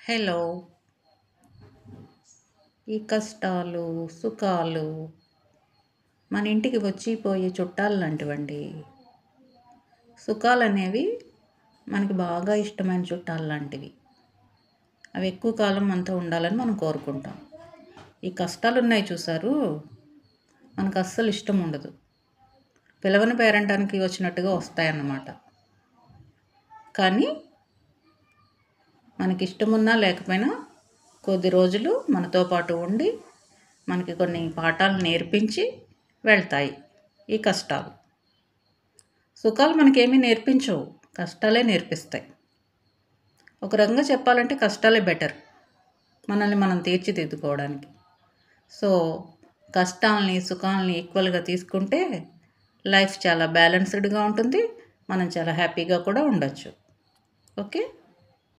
Hello. ఈ కష్టాలు, సుఖాలు మన ఇంటికి వచ్చి పోయే చుట్టాలు లాంటివండి. సుఖాలనేవి మనకి బాగా ఇష్టమైన చుట్టాలు లాంటివి. అవి ఎక్కువ కాలం మనతో ఉండాలని మనం కోరుకుంటాం. ఈ కష్టాలు ఉన్నాయి చూసారు, మనకు అస్సలు ఇష్టం ఉండదు. పిలవని పేరంటానికి వచ్చినట్టుగా వస్తాయన్నమాట. కానీ మనకి ఇష్టమున్నా లేకపోయినా కొద్ది రోజులు మనతో పాటు ఉండి మనకి కొన్ని పాఠాలు నేర్పించి వెళ్తాయి ఈ కష్టాలు. సుఖాలు మనకేమీ నేర్పించవు, కష్టాలే నేర్పిస్తాయి. ఒక రకంగా చెప్పాలంటే కష్టాలే బెటర్ మనల్ని మనం తీర్చిదిద్దుకోవడానికి. సో కష్టాలని సుఖాలని ఈక్వల్గా తీసుకుంటే లైఫ్ చాలా బ్యాలెన్స్డ్గా ఉంటుంది, మనం చాలా హ్యాపీగా కూడా ఉండొచ్చు. ఓకే.